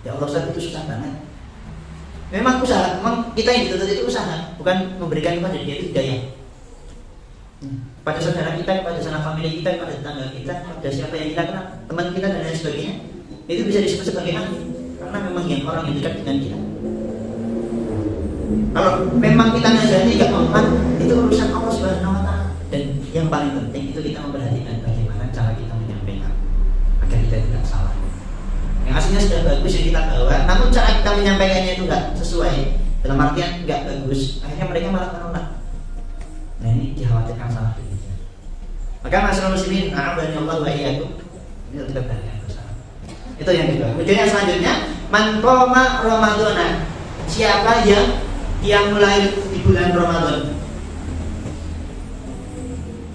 ya Allah Ustaz itu susah banget. Memang usaha, memang kita yang dituntut itu usaha, bukan memberikan kepada dia itu hidayah. Pada saudara kita, kepada sanak famili kita, kepada tetangga kita, kepada siapa yang kita kenal, teman kita dan lain sebagainya, itu bisa disebut sebagai ahli, karena memang yang orang yang dekat dengan kita. Kalau memang kita nasihati gak mempan, itu urusan Allah Subhanahu Wa Taala. Dan yang paling penting itu kita memperhatikan bagaimana cara kita menyampaikan agar kita tidak salah. Yang aslinya sudah bagus yang kita bawa, namun cara kita menyampaikannya itu nggak sesuai, dalam artian nggak bagus, akhirnya mereka malah menolak. Nah ini dikhawatirkan salah begitu. Maka masyarakat muslimin, a'adzani Allah wa iyyakum, ini kita perhatikan bersama. Itu yang kedua. Kemudian yang selanjutnya, man qama Ramadhana, siapa yang mulai di bulan Ramadan.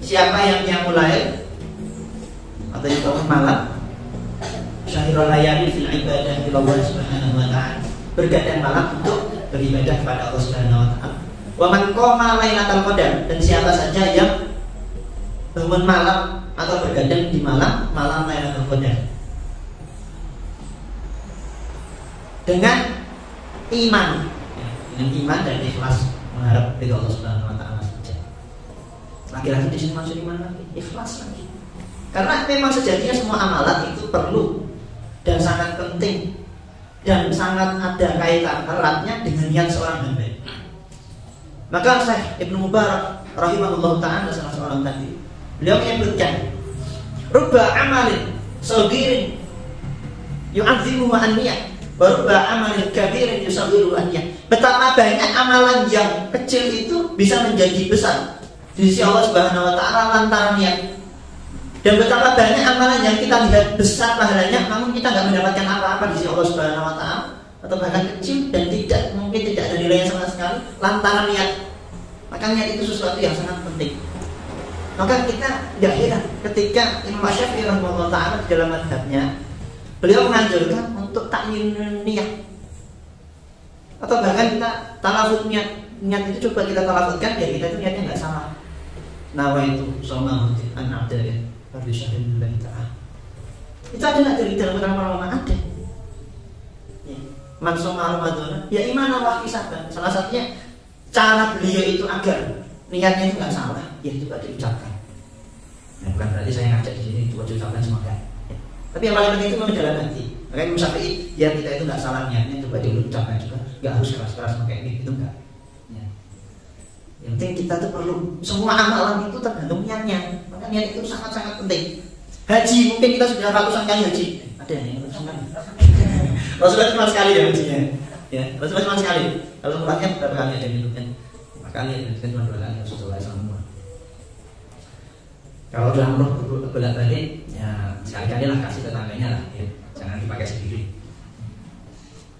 Siapa yang mulai atau yang bangun malam syahrul layali fil ibadah ila Allah Subhanahu Wa Taala, bergadang malam untuk beribadah kepada Allah Subhanahu Wa Taala. Wa man qama lailatul qadar, dan siapa saja yang bangun malam atau bergadang di malam Lailatul Qadar dengan iman, dengan iman dan ikhlas mengharap ridho Allah Subhanahu Wa Taala saja. Lagi-lagi di sini masuk iman lagi, ikhlas lagi. Karena memang sejatinya semua amalan itu perlu dan sangat penting dan sangat ada kaitan eratnya dengan niat seorang hamba. Maka Syekh Ibnu Mubarak rahimahullah ta'ala salah seorang tadi, beliau menyebutkan rubba amalin sagirin yu'azzimu an-niyah wa rubba amalin kabirin yusaghiru an-niyah. Betapa banyak amalan yang kecil itu bisa menjadi besar di sisi Allah Subhanahu Wa Taala lantaran niat. Dan betapa banyak amalan yang kita lihat besar pahalanya, namun kita nggak mendapatkan apa-apa di sisi Allah Subhanahu Wa Taala, atau bahkan kecil dan mungkin tidak ada nilainya sama sekali lantaran niat. Maka niat itu sesuatu yang sangat penting. Maka kita tidak heran ketika Imam Syafi'i rahimahullah ta'ala di dalam madhabnya, beliau menganjurkan untuk takyin niat, atau bahkan kita talafut niat itu coba kita talafutkan biar kita itu niatnya nggak salah. Nawaitu shoma an-abdalin Fardhu syahrillahi ta'ala. Itu adalah dari dalam ulama ada. Man shoma Ramadan ya imanan wa ihtisaban. Salah satunya cara beliau itu agar niatnya itu nggak salah, ya coba diucapkan. Nah, bukan berarti saya ngajak di sini coba diucapkan semoga. Ya. Tapi yang paling penting itu memang dalam hati. Makanya Imam Syafi'i biar kita itu nggak salah niatnya coba diucapkan juga. Nggak harus keras-keras kayak ini itu enggak. Ya. Yang penting kita tuh perlu semua amalan itu tergantung niatnya. Maka niat itu sangat-sangat penting. Haji mungkin kita sudah ratusan kali haji. Ada yang ratusan kali. Rasulullah cuma sekali ya hajinya. Ya, Rasulullah cuma sekali. Kalau umrahnya berapa kali ada yang menyebutkan? 5 kali, kan cuma 2 kali Rasulullah SAW. Kalau udah umroh bolak-balik, ya sekali-kali lah kasih tetangganya lah, ya. Jangan dipakai sendiri.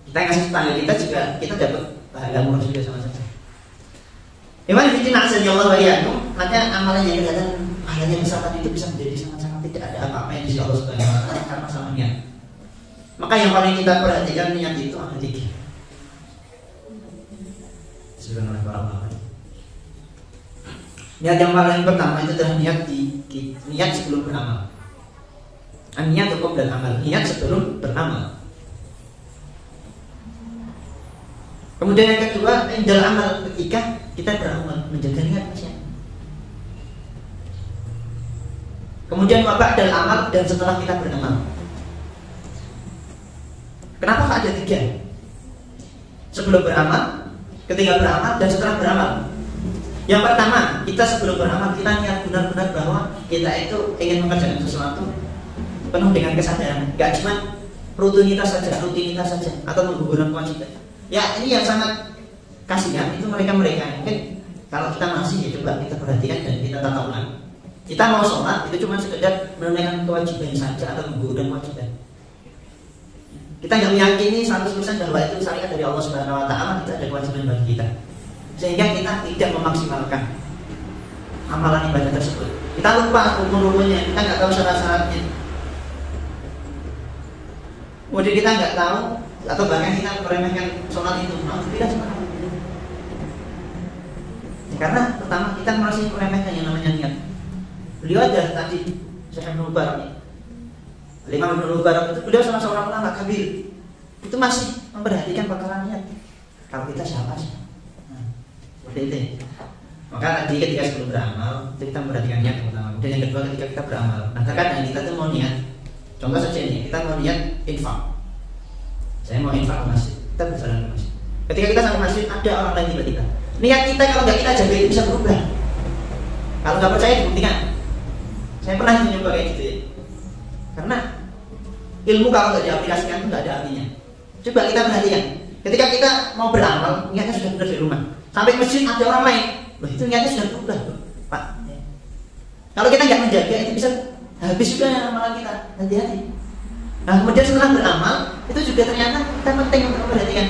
Kita kasih tetangga kita juga, kita dapat pahala umroh juga sama saja. Iman fitina asallallahu wa iyyakum, makanya amalan yang kelihatan pahalanya besar tadi itu bisa menjadi sangat-sangat tidak ada apa-apa yang di Allah Subhanahu wa taala karena sama niat. Maka yang paling kita perhatikan niat itu ada 3. Sebenarnya para ulama. Niat yang paling pertama itu adalah niat sebelum beramal. Niat cukup dan amal. Niat sebelum beramal. Kemudian yang kedua, indal amal, ketika kita beramal, menjaga niatnya. Kemudian wabak dan amal, dan setelah kita beramal. Kenapa ada 3? Sebelum beramal, ketika beramal, dan setelah beramal. Yang pertama, kita sebelum beramal, kita niat benar-benar bahwa kita itu ingin mengerjakan sesuatu penuh dengan kesadaran, gak cuma rutinitas saja, atau menggugurkan kewajiban. Ya, ini yang sangat kasihan itu mereka-mereka. Mungkin kalau kita masih, ya coba kita perhatikan dan kita tata ulang. Kita mau sholat itu cuma sekedar menunaikan kewajiban saja atau menggugurkan kewajiban. Kita nggak meyakini 100% bahwa itu syariat dari Allah Subhanahu Wa Taala, itu ada kewajiban bagi kita, sehingga kita tidak memaksimalkan amalan ibadah tersebut. Kita lupa rukun-rukunnya, kita nggak tahu syarat-syaratnya. Kemudian kita nggak tahu, atau bahkan kita meremehkan sholat itu. Tidak semangat. Karena pertama kita masih meremehkan yang namanya niat. Beliau aja tadi Syekh Ibnu Mubarak, Imam Ibnu Mubarak itu beliau salah seorang ulama kabir. Itu masih memperhatikan perkara niat. Kalau kita siapa sih? Seperti itu. Maka tadi ketika sebelum beramal, kita memperhatikan niat pertama. Dan yang kedua ketika kita beramal. Nah terkadang kita tuh mau niat. Contoh saja ini, kita mau niat infak. Saya mau infak ke masjid, kita berjalan ke masjid. Ketika kita sampai masjid, ada orang lain tiba-tiba. Niat kita kalau nggak kita jaga itu bisa berubah. Kalau nggak percaya dibuktikan. Saya pernah nyoba kayak gitu ya. Karena ilmu kalau nggak diaplikasikan itu nggak ada artinya. Coba kita perhatikan. Ketika kita mau beramal, niatnya sudah benar di rumah. Sampai ke masjid ada orang lain, loh itu niatnya sudah berubah, Pak. Kalau kita nggak menjaga itu bisa habis juga amalan kita. Hati-hati. Nah kemudian setelah beramal itu juga ternyata kita penting untuk memperhatikan.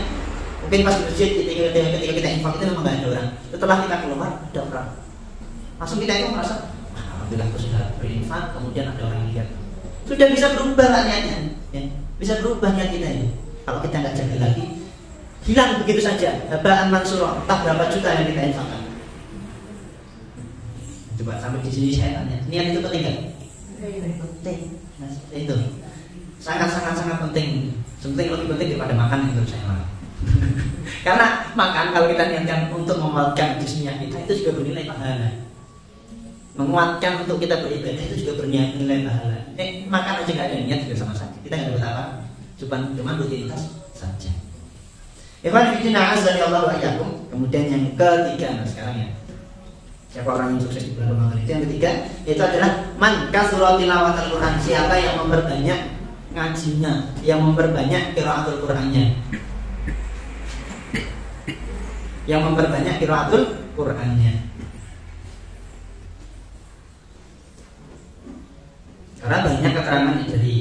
Mungkin pas di masjid ketika kita infak itu memang nggak ada orang. Setelah kita keluar ada orang. Langsung kita itu merasa, alhamdulillah aku sudah berinfak, kemudian ada orang yang lihat. Sudah bisa berubah niatnya, ya. Bisa berubah niat kita ini. Kalau kita nggak jaga lagi, hilang begitu saja. Habaan mansura, entah berapa juta yang kita infakkan. Coba sampai di sini saya tanya, niat itu penting nggak? Penting. Nah, itu sangat penting. Sebenarnya lebih penting daripada makan yang menurut saya. Karena makan kalau kita niatkan untuk menguatkan jismnya kita itu juga bernilai pahala. Menguatkan untuk kita beribadah itu juga bernilai pahala. Makan aja nggak ada niat juga sama saja. Kita nggak dapat apa, cuma rutinitas saja. Ikhwan fillah azza wa jalla. Kemudian yang ketiga, nah sekarang ya. Siapa orang yang sukses di bulan Ramadan itu yang ketiga, itu adalah man kasura tilawatul Quran, siapa yang memperbanyak ngajinya, yang memperbanyak qiraatul Qur'annya. Yang memperbanyak qiraatul Qur'annya. Karena banyak keterangan dari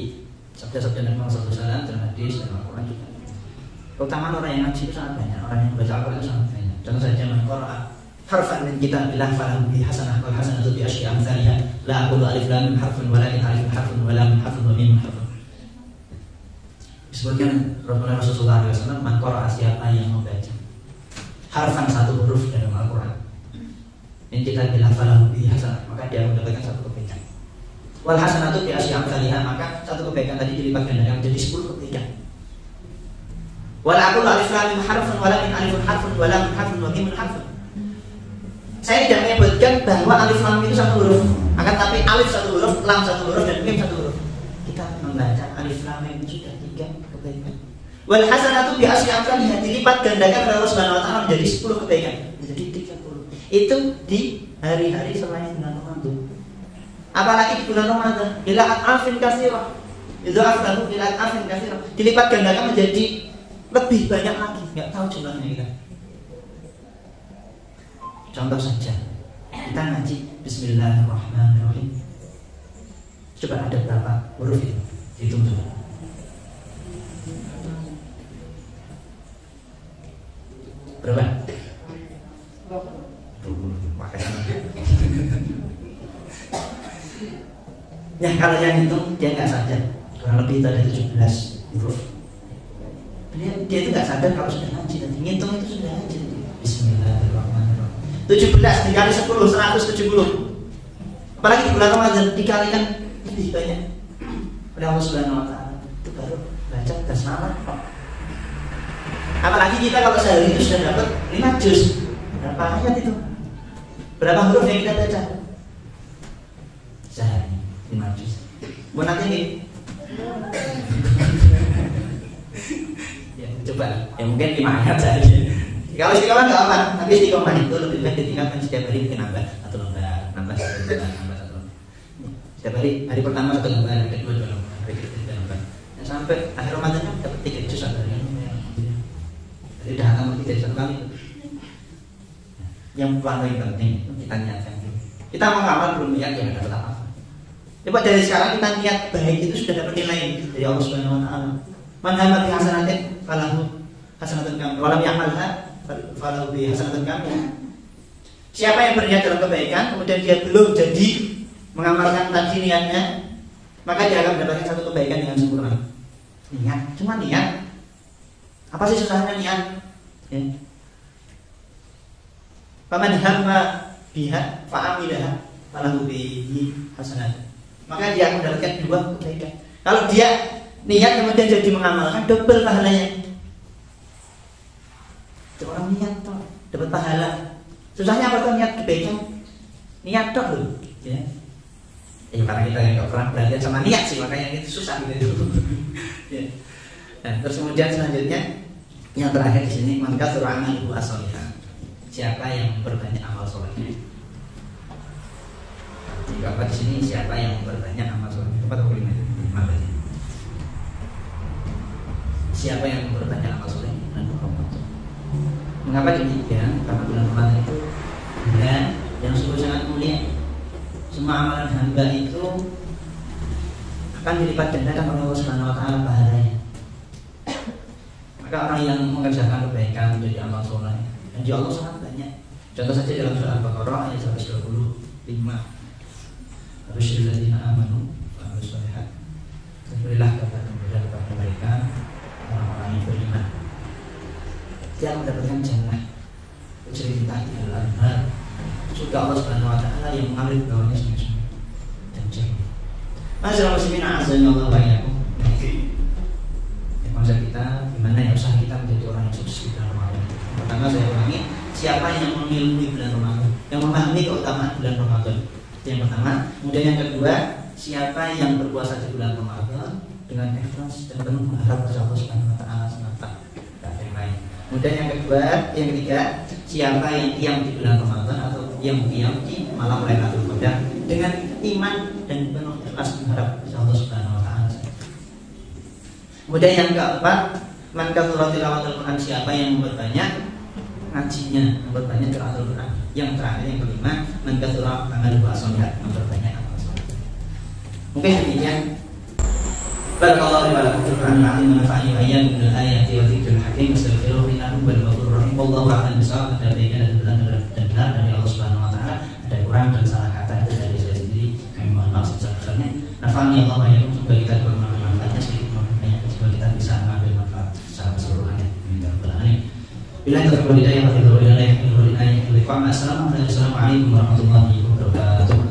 sabda-sabda Nabi Muhammad SAW dalam hadis dan Al-Quran juga. Terutama orang yang ngaji itu sangat banyak, orang yang membaca Al-Quran itu sangat banyak. Contoh saja man qara'a harfan min kitabillah falahu bi hasanah wal hasanatu bi asyri amsalha la aqulu alif lam mim harfun walakin alif harfun wa lam harfun wa mim harfun. Disebutkan Rasulullah SAW, man qara'a, siapa yang membaca harfan satu huruf dalam Al-Quran min kitabillah falahu bi hasanah, maka dia mendapatkan satu kebaikan. Wal hasanatu bi asyri amsalha, maka satu kebaikan tadi dilipat gandakan menjadi 10 kebaikan. Wal aqulu alif lam mim harfun wa lam alifun harfun wa lam harfun wa mim harfun. Saya tidak menyebutkan bahwa alif lam itu satu huruf, akan tapi alif satu huruf, lam satu huruf, dan mim satu huruf. Kita membaca alif lam mim itu sudah 3 kebaikan. Wal hasanatu bi asyri amsalha, dilipat gandakan oleh Allah Subhanahu wa taala menjadi 10 kebaikan, menjadi 30. Itu di hari-hari selain bulan Ramadan. Apalagi di bulan Ramadan, bila afin katsirah. Itu afdalu bila afin katsirah. Dilipat gandakan menjadi lebih banyak lagi, enggak tahu jumlahnya kita. Contoh saja, kita ngaji Bismillahirrahmanirrahim. Coba ada berapa huruf itu? Hitung coba. Berapa? 20. Pakai sama. Ya kalau yang hitung dia nggak sadar, kurang lebih itu ada 17 huruf. Dia itu nggak sadar kalau sudah ngaji, nanti ngitung itu sudah ngaji. Bismillahirrahmanirrahim. 17 dikali 10, 170. Apalagi di bulan Ramadan dikalikan lebih banyak. oleh Allah Subhanahu wa taala. Itu baru baca basmalah. Apalagi kita kalau sehari itu sudah dapat 5 juz. Berapa ayat itu? Berapa huruf yang kita baca? Sehari 5 juz. Mau nanti nih? Ya, coba. Ya mungkin 5 ayat saja. Kalau istiqomah nggak apa, tapi istiqomah itu lebih baik ditingkatkan setiap hari mungkin nambah satu lembar, nambah satu lembar. Setiap hari pertama 1 lembar, hari kedua 2 lembar, hari ketiga 3 lembar. Dan sampai akhir Ramadan kan dapat 3 juz satu hari. Jadi dah akan lebih dari 1 kali. Yang paling penting kita niatkan dulu. Kita mau ngamal belum niat ya dapat apa-apa. Coba dari sekarang kita niat baik itu sudah dapat nilai dari Allah Subhanahu wa taala. Man hamma bi hasanatin falahu hasanatun kamil wa lam ya'malha falahu bi hasanatun kamil. Siapa yang berniat dalam kebaikan kemudian dia belum jadi mengamalkan tadi niatnya, maka dia akan mendapatkan satu kebaikan dengan sempurna. Niat, cuma niat. Apa sih susahnya niat? Ya. Faman hamma biha fa'amilaha falahu bihi hasanatun. Maka dia akan mendapatkan 2 kebaikan. Kalau dia niat kemudian jadi mengamalkan, double pahalanya. Itu orang niat toh, dapat pahala. Susahnya apa tuh niat kebaikan? Niat toh loh, ya. Karena kita nggak pernah belajar sama niat sih, makanya itu susah gitu. Ya. Nah, terus kemudian selanjutnya yang terakhir di sini, man katsura amaluhu as-shalihah. Siapa yang memperbanyak amal solehnya? Jika di sini siapa yang memperbanyak amal soleh? 45. Siapa yang memperbanyak amal soleh? Mengapa demikian? Karena bulan Ramadan itu bulan yang sungguh sangat mulia. Semua amalan hamba itu akan dilipat gandakan oleh Allah Subhanahu wa taala pahalanya. Maka orang yang mengerjakan kebaikan menjadi amal soleh, dan di Allah sangat banyak. Contoh saja dalam surah Al-Baqarah ayat 125. Asyhadu alladzina amanu wa amilus shalihat. Berilah kabar gembira kepada mereka orang-orang yang beriman. Dia mendapatkan jannah tajri min al-anhar. Surga Allah Subhanahu wa taala yang mengalir ke bawahnya sungai-sungai dan jannah. Masyaallah muslimin azanallahu wa iyyakum. Konsep kita gimana ya usaha kita menjadi orang yang sukses di bulan Ramadan. Pertama saya ulangi, siapa yang mengilmui bulan Ramadan, yang memahami keutamaan bulan Ramadan. Itu yang pertama. Kemudian yang kedua, siapa yang berpuasa di bulan Ramadan dengan ikhlas dan penuh mengharap kepada Allah Subhanahu wa taala semata, tidak ada yang lain. Kemudian yang kedua, yang ketiga, siapa yang qiyam di bulan Ramadan atau yang qiyam di malam Lailatul Qadar dengan iman dan penuh ikhlas mengharap kepada Allah Subhanahu wa taala. Kemudian yang keempat, man katsura tilawatul Quran, siapa yang memperbanyak ngajinya, memperbanyak qiraatul Quran. Yang terakhir yang kelima, man katsura amaluhu as-shalihat, memperbanyak amal saleh. Mungkin demikian. Barakallahu wa lakum fil Qur'anil azim wa nafa'ani wa iyyakum bil ayati wa dzikril hakim. Astaghfiruhu innahu huwal ghafurur rahim. Wallahu a'lam bishawab. Ada baiknya dan benar dari Allah Subhanahu wa taala, ada kurang dan salah kata itu dari saya sendiri. Kami mohon maaf sebesar-besarnya. Nafa'ani Allah wa iyyakum, semoga kita bermanfaat manfaatnya sedikit banyak, semoga kita bisa mengambil manfaat secara keseluruhannya. Amin ya rabbal alamin. Bila kita berdaya, kita berdaya, kita berdaya. Assalamualaikum warahmatullahi wabarakatuh.